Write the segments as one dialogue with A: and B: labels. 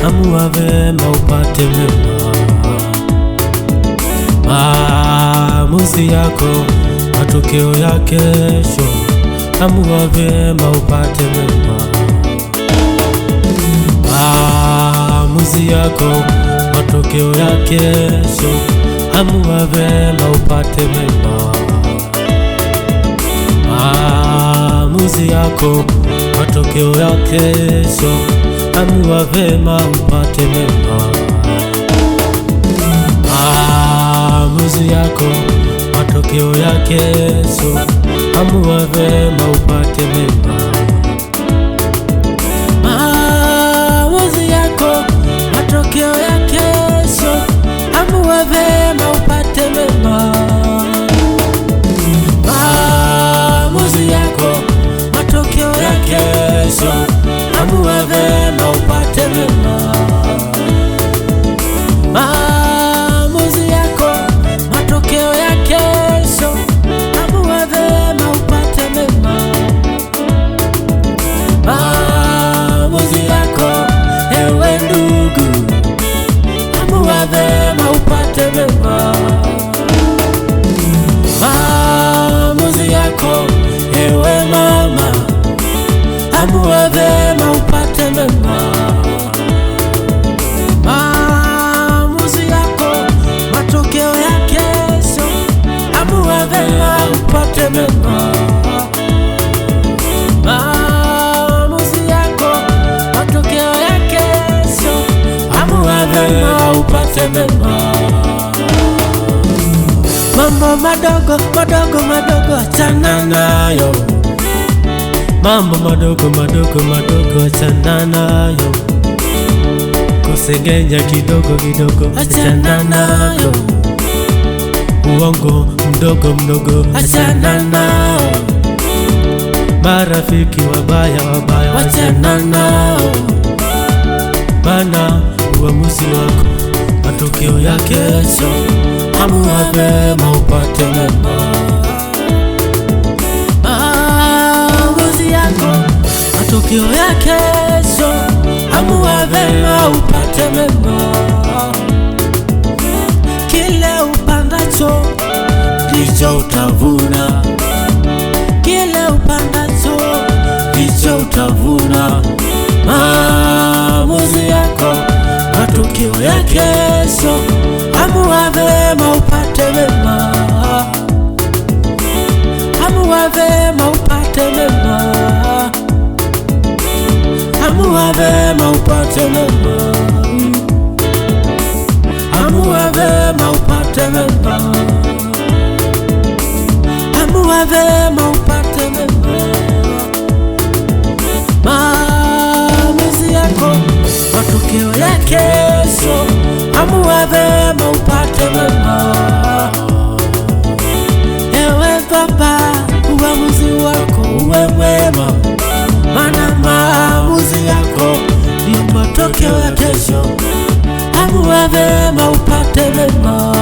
A: amua vema upate mema. Maamuzi yako matokeo ya kesho, amua vema upate mema. Maamuzi yako matokeo ya kesho, amua vema upate mema. Maamuzi yako matokeo ya kesho, amua vema upate mema. Maamuzi yako matokeo ya kesho, amua vema upate mema. Maamuzi yako matokeo ya kesho, amua vema upate mema. Maamuzi yako matokeo ya kesho, amua vema upate mema. Maamuzi yako matokeo ya kesho, amua vema upate mema. Maamuzi yako ewe ndugu, amua vema upate mema. Maamuzi yako ewe mama, amua vema upate mema. Maamuzi yako matokeo ya kesho, amua vema upate mema. Maamuzi yako matokeo ya kesho, amua vema upate mema. Mambo madogo madogo madogo achana nayo. Mambo madogo madogo madogo achana nayo. Kusengenya kidogo kidogo achana nayo. Uongo mdogo mdogo achana nao. Marafiki wabaya wabaya achana nao. Bana uamuzi wako matokeo ya kesho, amua vema upate mema. Maamuzi yako matokeo ya kesho, amua vema upate mema. Kile upandacho ndicho utavuna. Kile upandacho ndicho utavuna. Maamuzi yako matokeo ya kesho, amua vema upate mema. Amua vema upate mema. Amua vema upate mema. Amua vema upate mema. Amua vema upate mema. Maamuzi yako matokeo ya kesho, amua vema upate mema. Ewe baba, uamuzi wako uwe mwema, maana maamuzi yako ndio matokeo ya kesho. Amua vema upate mema.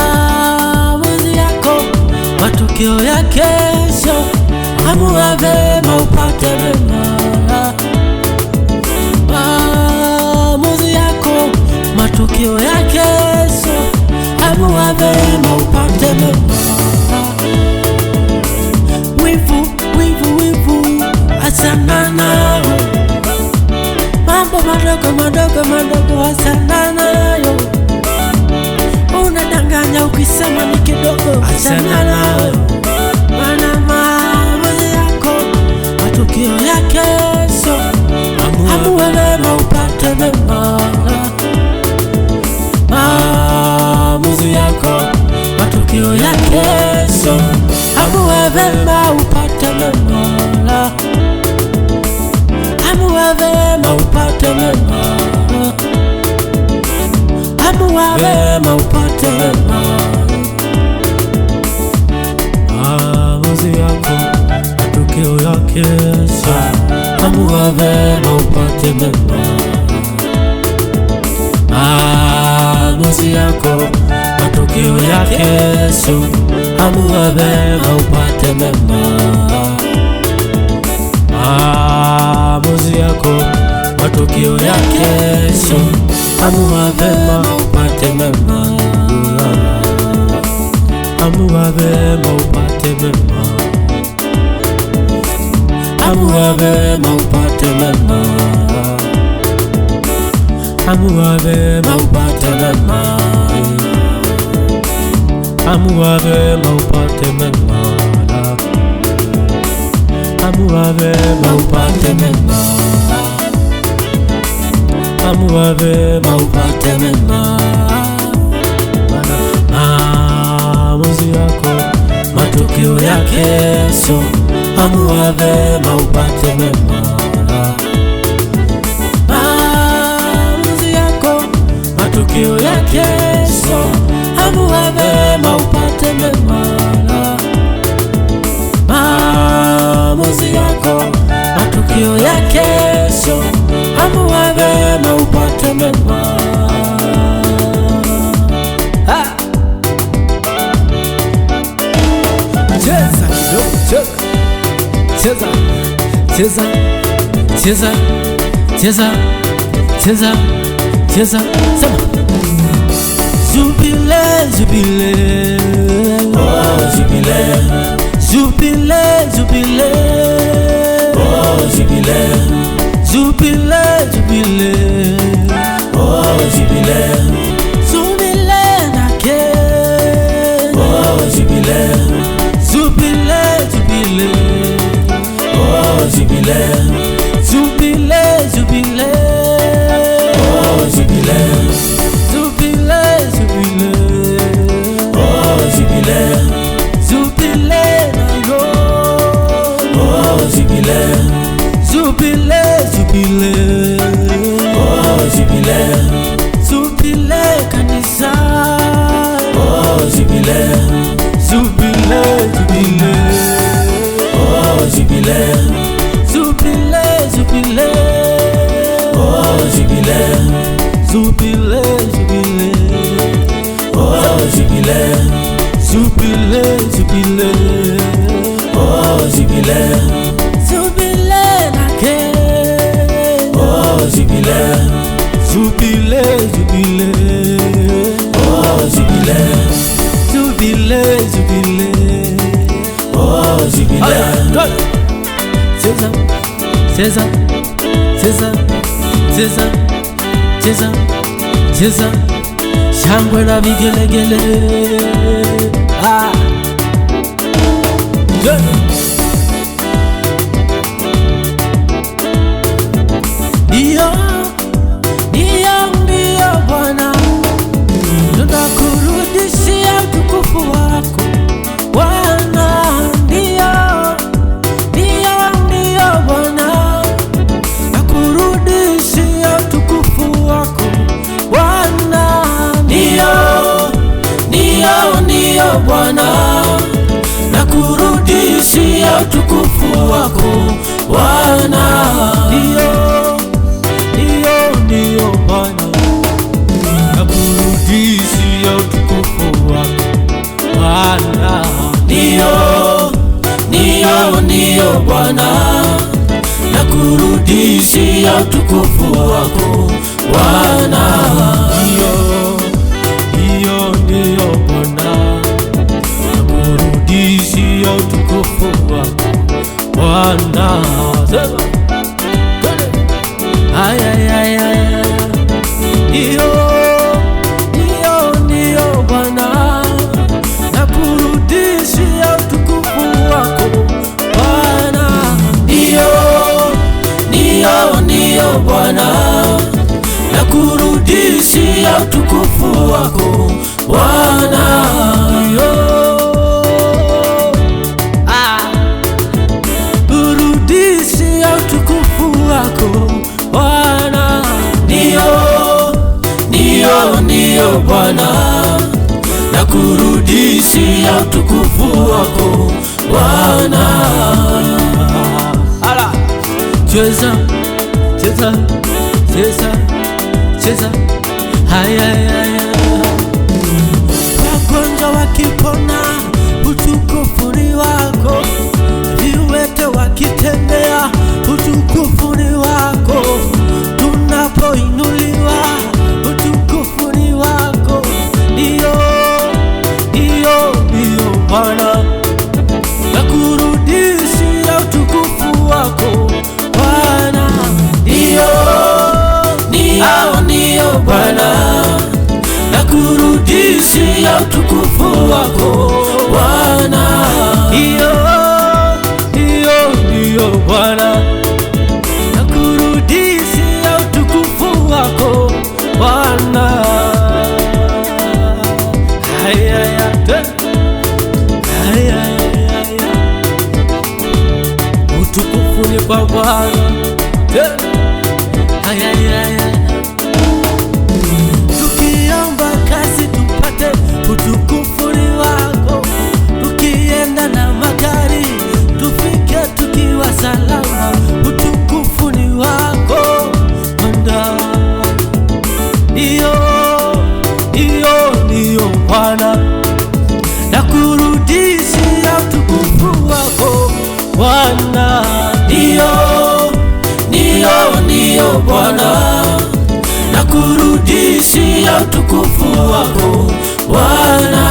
A: Maamuzi yako matokeo ya kesho, amua vema upate mema. Maamuzi yako matokeo ya kesho, amua vema upate mema. Wivu wivu wivu achana nao. Mambo madogo madogo madogo achana nayo. Unadanganya ukisema ni kidogo, achana nayo. Maana maamuzi yako matokeo ya kesho, amua vema upate mema. Maamuzi yako matokeo ya kesho, amua vema upate mema. Amua vema upate mema. Amua vema upate mema. Maamuzi yako matokeo ya kesho, amua vema upate mema. maamuzi yako, matokeo yake Yesu. Amua vema upate mema. Maamuzi yako, matokeo yake Yesu. Amua vema upate mema. Amua vema upate mema. Amua vema upate mema. Amua vema upate mema. Amua vema upate mema. Amua vema upate mema. Amua vema upate mema. Maamuzi yako, matokeo yake Yesu. Amua vema upate mema. Maamuzi yako, matokeo yake Yesu. Amua vema upate mema. Maamuzi yako, matokeo yake Yesu. Amua vema upate mema. Cheza kidogo, cheza, cheza, cheza, cheza, cheza, cheza, sema. Jubile, jubile, oh jubile, jubile, jubile, oh jubile, jubile, jubile, oh jubile, jubile nake, oh jubile, jubile, jubile, oh jubile, jubile, jubile, oh jubile, jubile, jubile, oh jubile, jubile nayo, oh jubile, jubile, jubile, oh jubile, jubile kanisa, oh jubile, jubile, jubile, oh jubile, jubile, jubile, oh jubile, jubile, jubile, oh jubile, jubile, jubile, oh jubile, jubile nake, oh jubile, jubile, jubile, oh jubile, jubile, jubile, oh jubile. Cheza, cheza, cheza, cheza, cheza, cheza, shangwe na vigelegele. Ndio, ndio, ndio Bwana, tutakurudishia utukufu wako Bwana. Ndio, ndio, ndio Bwana, nakurudishia utukufu wako Bwana. Ndio, ndio, ndio Bwana, nakurudishia utukufu wako Bwana. Ndio, ndio, ndio Bwana, nakurudishia utukufu wako Bwana. Ndio, ndio, ndio Bwana, nakurudishia utukufu wako Bwana. Ndio, ndio, ndio Bwana, nakurudishia utukufu wako Bwana. Ay, ay, ay, ay. Ndio, ndio, ndio Bwana, nakurudishia utukufu wako Bwana. Ndio, ndio, ndio Bwana, nakurudishia utukufu wako Bwana. Kurudishia utukufu wako Bwana. Ndio, ndio, ndio Bwana, nakurudishia utukufu wako Bwana. Cheza, cheza, cheza, cheza, haya, haya, haya. Bwana, nakurudishia utukufu wako Bwana. Hiyo Bwana, nakurudishia utukufu wako Bwana. Utukufu ni kwa Bwana. Tukiomba kazi tupate, utukufu ni wako. Tukienda na magari tufike tukiwa salama, utukufu ni wako Bwana. Hiyo Bwana, nakurudishia utukufu wako Bwana. Ndiyo Bwana, nakurudishia utukufu wako Bwana.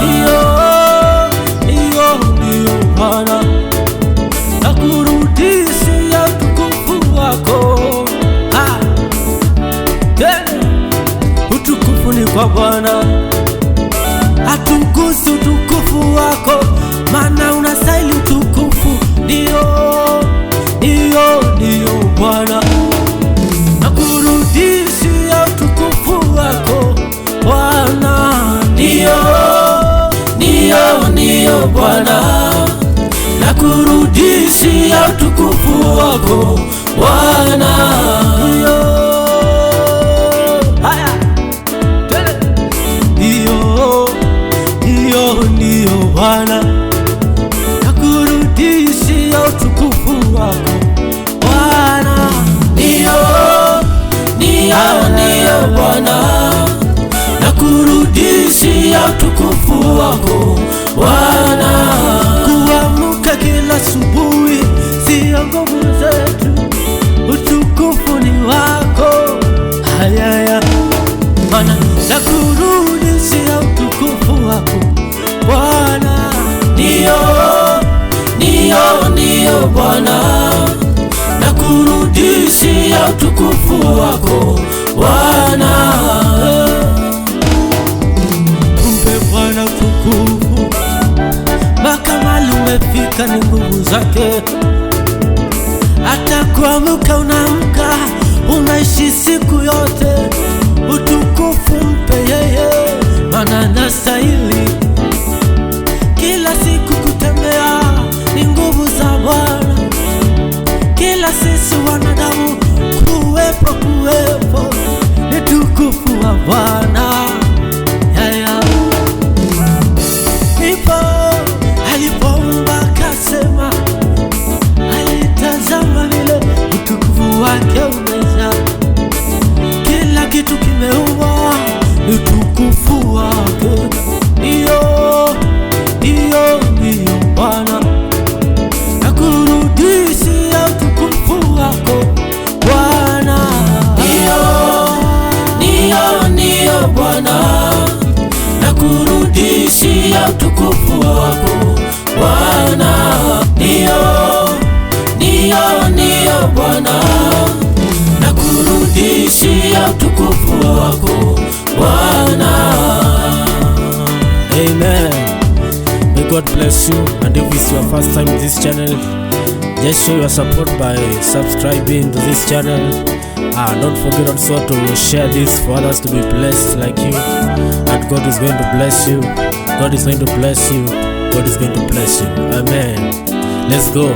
A: Ndiyo Bwana, nakurudishia utukufu wako. Utukufu ni kwa Bwana, atukuze utukufu wako, maana unastahili utukufu. Ndiyo Bwana, nakurudishia utukufu wako Bwana. Ndiyo Bwana, nakurudishia utukufu wako Bwana. Ndiyo Bwana, nakurudishia utukufu wako Bwana. Ndiyo Bwana, nakurudishia utukufu wako Bwana. Kuamka kila asubuhi sio nguvu zetu, utukufu ni wako. Maana nakurudishia utukufu wako Bwana. Ndiyo Bwana, nakurudishia utukufu wako Bwana. Mpe Bwana utukufu, mpaka mahali umefika ni nguvu zake. Hata kuamka unaamka, unaishi siku yote, utukufu mpe yeye, maana anastahili. Kila siku kutembea ni nguvu za Bwana, kila sisi wanadamu kuwepo ni utukufu wa Bwana. Ndipo alipoumba akasema, alitazama vile utukufu wake umejaa. Kila kitu kimeumbwa ni utukufu wake. Ndiyo Bwana, nakurudishia utukufu wako Bwana. Ndiyo Bwana, nakurudishia utukufu wako Bwana. Ndiyo Bwana, nakurudishia utukufu wako Bwana. Amen. May God bless you, and if it's your first time in this channel, just show your support by subscribing to this channel. Don't forget also to share this for others to be blessed like you, and God is going to bless you. God is going to bless you. God is going to bless you. Amen. Let's go.